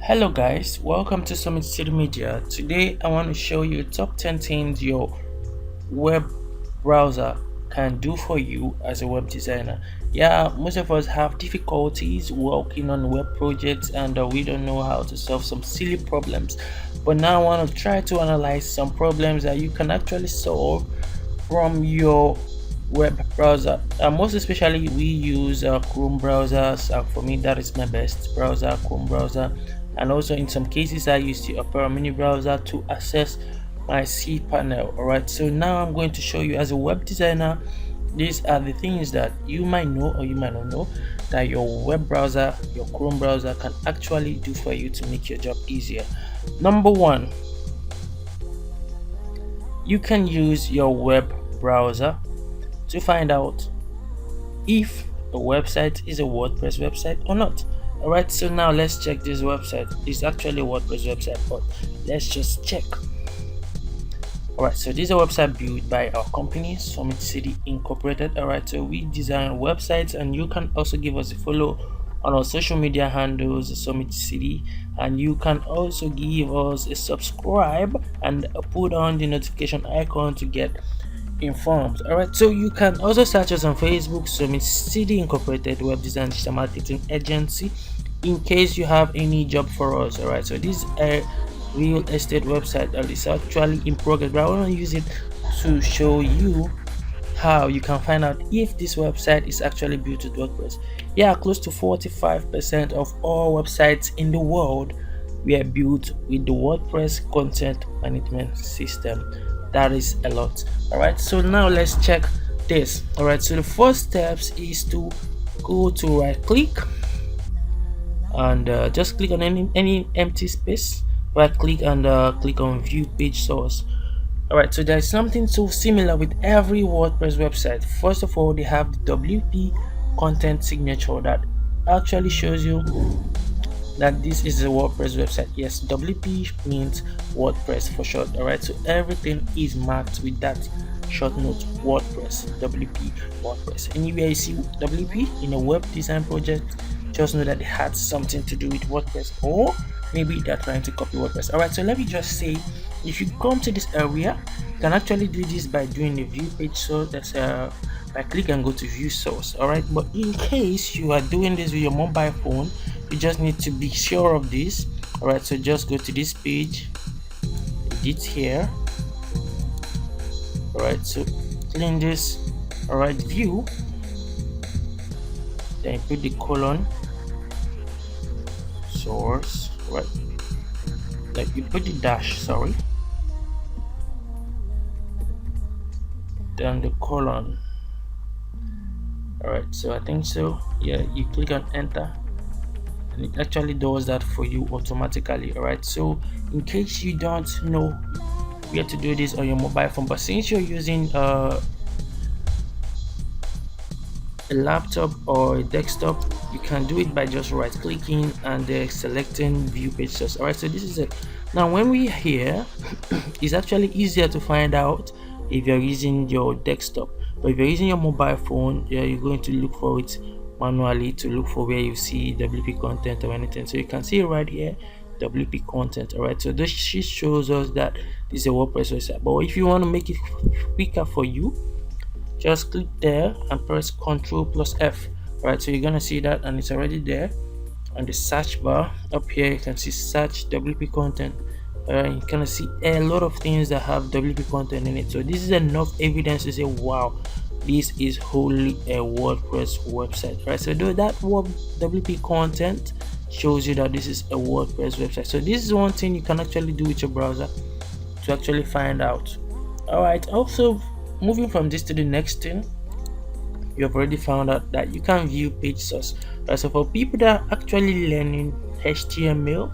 Hello guys, welcome to Summit City Media. Today I want to show you top 10 things your web browser can do for you as a web designer. Yeah, most of us have difficulties working on web projects and we don't know how to solve some silly problems. But now I want to try to analyze some problems that you can actually solve from your web browser. Most especially we use Chrome browsers. For me that is my best browser, Chrome browser, and also in some cases I use the Opera mini browser to access my C panel. Alright, so now I'm going to show you as a web designer, these are the things that you might know or you might not know that your web browser, your Chrome browser can actually do for you to make your job easier. Number one, you can use your web browser to find out if a website is a WordPress website or not. Alright, so now let's check this website. It's actually a WordPress website, but let's just check. Alright, so this is a website built by our company, Summit City Incorporated. Alright, so we design websites, and you can also give us a follow on our social media handles, Summit City, and you can also give us a subscribe and put on the notification icon to get informed. Alright, so you can also search us on Facebook, Summit City Incorporated Web Design Digital Marketing Agency, in case you have any job for us. Alright, so this is a real estate website that is actually in progress, but I want to use it to show you how you can find out if this website is actually built with WordPress. Yeah, close to 45% of all websites in the world were built with the WordPress content management system. That is a lot. All right, so now let's check this. All right, so the first steps is to go to right click and just click on any empty space. Right click and click on view page source. Alright, so there's something so similar with every WordPress website. First of all, they have the WP content signature that actually shows you that this is a WordPress website. Yes, WP means WordPress for short. Alright, so everything is marked with that short note, WordPress, WP, WordPress. Anywhere you see WP in a web design project, just know that it had something to do with WordPress, or maybe they're trying to copy WordPress. Alright, so let me just say, if you come to this area, you can actually do this by doing the view page source. That's by click and go to view source. Alright, but in case you are doing this with your mobile phone, you just need to be sure of this. Alright, so just go to this page, edit here. Alright, so clean this. Alright, view, then you put the colon source, right? Like you put the dash, sorry, then the colon. Alright, so I think so. Yeah, you click on enter and it actually does that for you automatically. Alright, so in case you don't know where to do this on your mobile phone, but since you're using a laptop or a desktop, you can do it by just right clicking and selecting view page source. Alright, so this is it. Now when we're here, it's actually easier to find out if you're using your desktop, but if you're using your mobile phone, yeah, you're going to look for it manually to look for where you see WP content or anything. So you can see right here, WP content. Alright, so this sheet shows us that this is a WordPress website, but if you want to make it quicker for you, just click there and press Ctrl plus F. Right, so you're gonna see that, and it's already there on the search bar. Up here you can see search WP content. You can see a lot of things that have WP content in it, so this is enough evidence to say, wow, this is wholly a WordPress website. Right, so that WP content shows you that this is a WordPress website. So this is one thing you can actually do with your browser to actually find out. All right, also moving from this to the next thing, you have already found out that you can view page source. Right, so for people that are actually learning HTML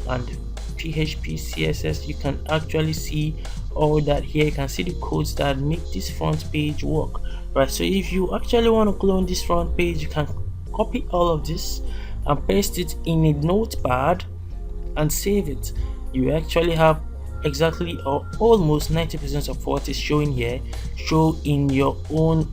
and PHP, CSS, you can actually see all that here. You can see the codes that make this front page work. Right, so if you actually want to clone this front page, you can copy all of this and paste it in a notepad and save it. You actually have exactly or almost 90% of what is showing here show in your own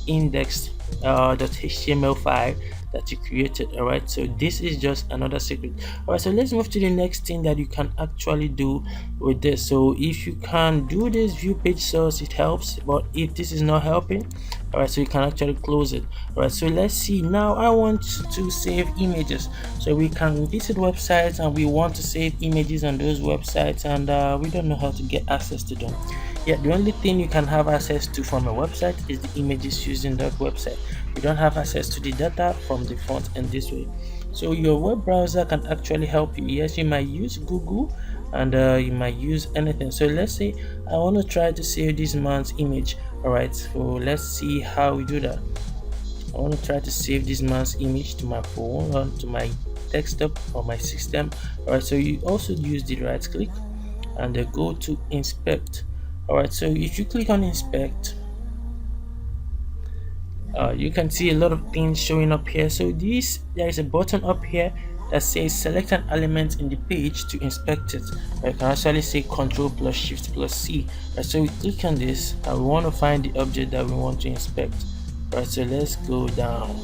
index.html file that you created. All right, so this is just another secret. All right, so let's move to the next thing that you can actually do with this. So if you can do this view page source, it helps, but if this is not helping, all right, so you can actually close it. All right, so let's see. Now I want to save images, so we can visit websites and we want to save images on those websites, and we don't know how to get access to them. Yeah, the only thing you can have access to from a website is the images used in that website. You don't have access to the data from the front end this way. So your web browser can actually help you. Yes, you might use Google, and you might use anything. So let's say I want to try to save this man's image. All right, so let's see how we do that. I want to try to save this man's image to my phone or to my desktop or my system. All right, so you also use the right click and go to inspect. All right, so if you click on inspect, you can see a lot of things showing up here. So there is a button up here that says select an element in the page to inspect it. I can actually say Control plus Shift plus C. Right, so we click on this and we want to find the object that we want to inspect. Right, so let's go down.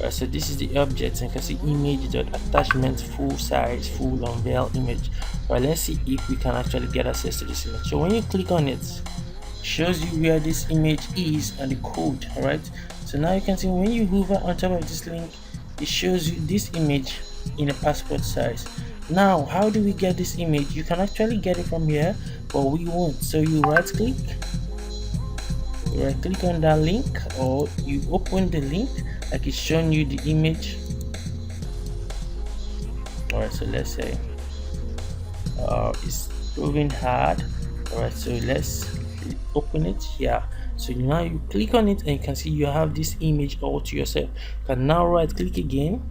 Right, so this is the object, and you can see image attachment full size full unveil image. Right, let's see if we can actually get access to this image. So when you click on it, shows you where this image is and the code. All right, so now you can see when you hover on top of this link, it shows you this image in a passport size. Now how do we get this image? You can actually get it from here, but we won't. So you right click on that link, or you open the link like it's showing you the image. All right, so let's say it's proving hard. All right, so let's open it here. So now you click on it and you can see you have this image all to yourself. You can now right click again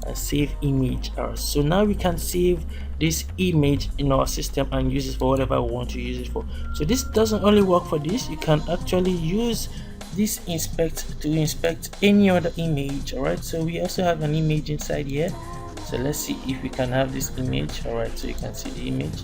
and save image. All right, so now we can save this image in our system and use it for whatever we want to use it for. So this doesn't only work for this, you can actually use this inspect to inspect any other image. All right, so we also have an image inside here. So let's see if we can have this image. All right, so you can see the image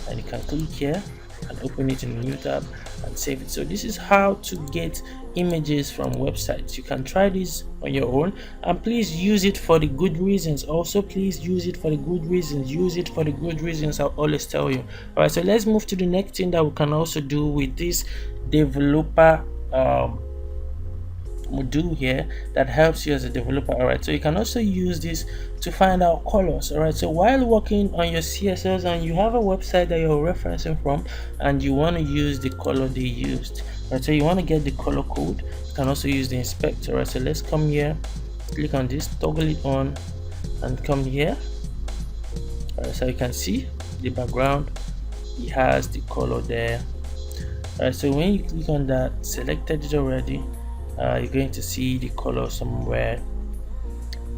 and you can click here and open it in a new tab and save it. So this is how to get images from websites. You can try this on your own, and please use it for the good reasons. Also, please use it for the good reasons. Use it for the good reasons, I'll always tell you. All right, so let's move to the next thing that we can also do with this developer module here that helps you as a developer. All right, so you can also use this to find out colors. All right, so while working on your CSS and you have a website that you're referencing from and you want to use the color they used, right, so you want to get the color code, you can also use the inspector. All right, so let's come here, click on this, toggle it on, and come here. All right, so you can see the background, it has the color there. All right, so when you click on that, selected it already, you're going to see the color somewhere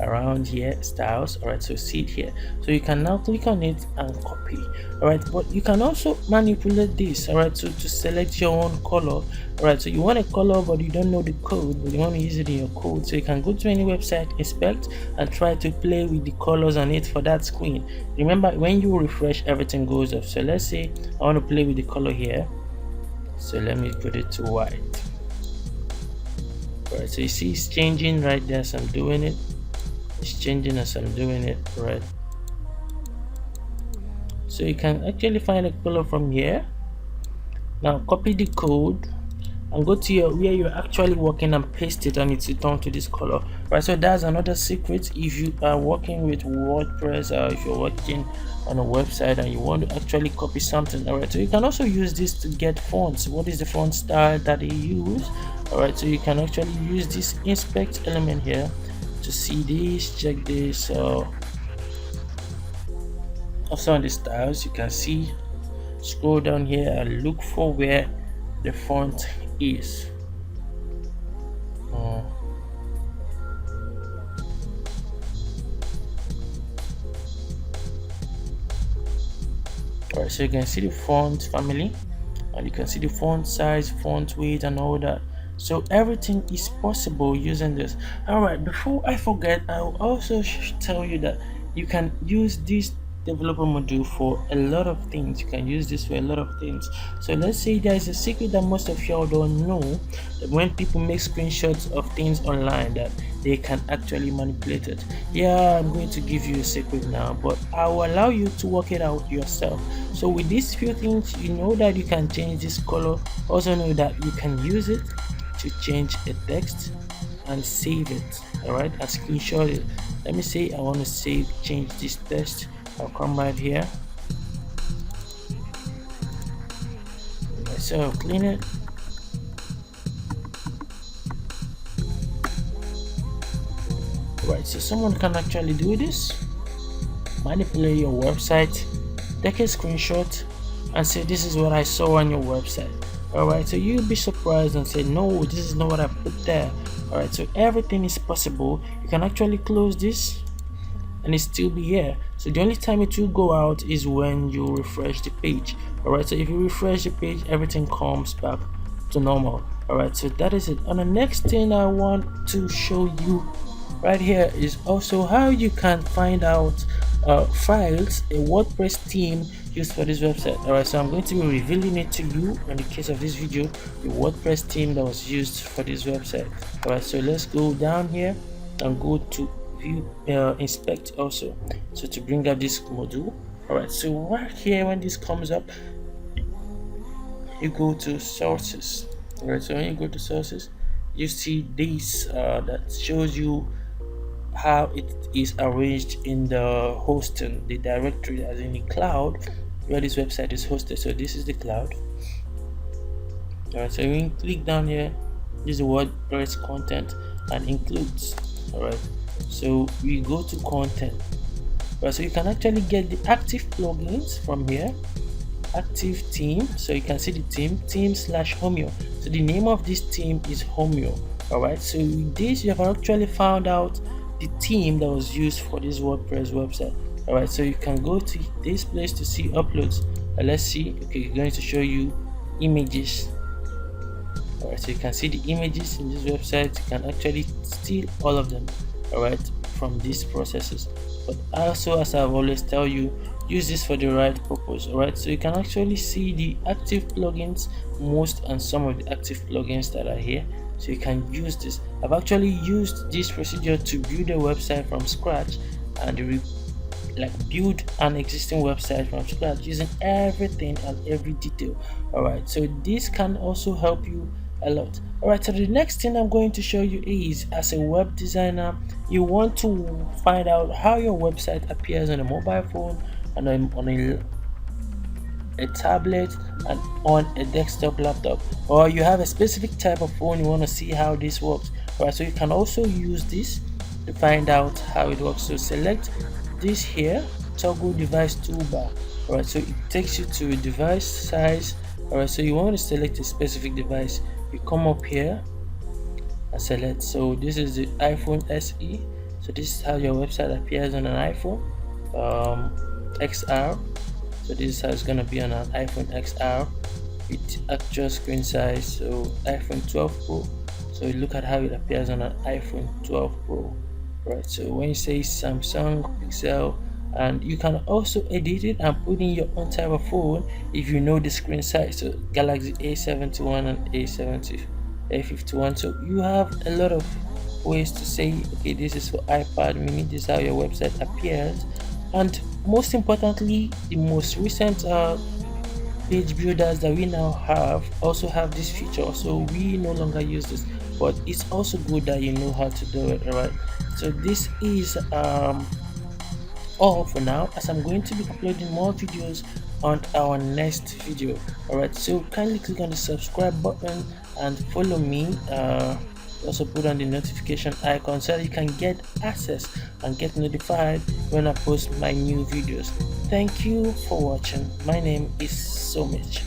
around here, styles. All right, so see it here. So you can now click on it and copy. All right, but you can also manipulate this. All right, so to select your own color. All right, so you want a color but you don't know the code, but you want to use it in your code. So you can go to any website, inspect, and try to play with the colors on it for that screen. Remember, when you refresh, everything goes off. So let's say I want to play with the color here, so let me put it to white. Right, so you see it's changing right there as I'm doing it. It's changing as I'm doing it, right? So you can actually find a color from here. Now copy the code and go to where you're actually working and paste it, and it's returned to this color. Right, so that's another secret. If you are working with WordPress, or if you're working on a website and you want to actually copy something, all right, so you can also use this to get fonts. What is the font style that they use? All right, so you can actually use this inspect element here to see this, check this. Also on the styles, you can see, scroll down here and look for where the font is. Alright, so you can see the font family, and you can see the font size, font weight, and all that. So everything is possible using this. All right, before I forget, I will also tell you that you can use this developer module for a lot of things. You can use this for a lot of things. So let's say there is a secret that most of y'all don't know, that when people make screenshots of things online, that they can actually manipulate it. Yeah, I'm going to give you a secret now, but I will allow you to work it out yourself. So with these few things, you know that you can change this color. Also know that you can use it to change a text and save it. All right, I screenshot it. Let me say I want to change this text. I'll come right here. So I'll clean it. Right, so someone can actually do this, manipulate your website, take a screenshot and say this is what I saw on your website. Alright, so you'll be surprised and say no, this is not what I put there. Alright, so everything is possible. You can actually close this and it still be here. So the only time it will go out is when you refresh the page. Alright, so if you refresh the page, everything comes back to normal. Alright, so that is it. And the next thing I want to show you right here is also how you can find out files a WordPress theme used for this website. Alright, so I'm going to be revealing it to you in the case of this video, the WordPress theme that was used for this website. Alright, so let's go down here and go to view inspect also, so to bring up this module. Alright, so right here when this comes up, you go to sources. Alright, so when you go to sources, you see this that shows you how it is arranged in the hosting, the directory, as in the cloud where this website is hosted. So this is the cloud. Alright, so when you click down here, this is the WordPress content and includes. Alright, so we go to content. Right, so you can actually get the active plugins from here, active theme. So you can see the theme slash Homeo. So the name of this theme is Homeo. Alright, so with this you have actually found out the theme that was used for this WordPress website. Alright, so you can go to this place to see uploads. Let's see. Okay, it's going to show you images. Alright, so you can see the images in this website. You can actually steal all of them, alright, from these processes. But also, as I've always tell you, use this for the right purpose. Alright, so you can actually see the active plugins, most and some of the active plugins that are here. So you can use this. I've actually used this procedure to build a website from scratch and build an existing website from scratch using everything and every detail. Alright, so this can also help you a lot. Alright, so the next thing I'm going to show you is, as a web designer, you want to find out how your website appears on a mobile phone and on a tablet and on a desktop laptop, or you have a specific type of phone you want to see how this works. Alright, so you can also use this to find out how it works. So select this here, toggle device toolbar. Alright, so it takes you to a device size. Alright, so you want to select a specific device. You come up here and select. So this is the iPhone SE. So this is how your website appears on an iPhone XR. So this is how it's gonna be on an iPhone XR with actual screen size. So iPhone 12 Pro. So look at how it appears on an iPhone 12 Pro. Right, so when you say Samsung Pixel, and you can also edit it and put in your own type of phone if you know the screen size. So Galaxy A71 and A51. So you have a lot of ways to say, okay, this is for iPad mini, this is how your website appears. And most importantly, the most recent page builders that we now have also have this feature. So we no longer use this, but it's also good that you know how to do it. Alright, so this is all for now, as I'm going to be uploading more videos on our next video. Alright, so kindly click on the subscribe button and follow me. Also put on the notification icon so that you can get access and get notified when I post my new videos. Thank you for watching. My name is Somich.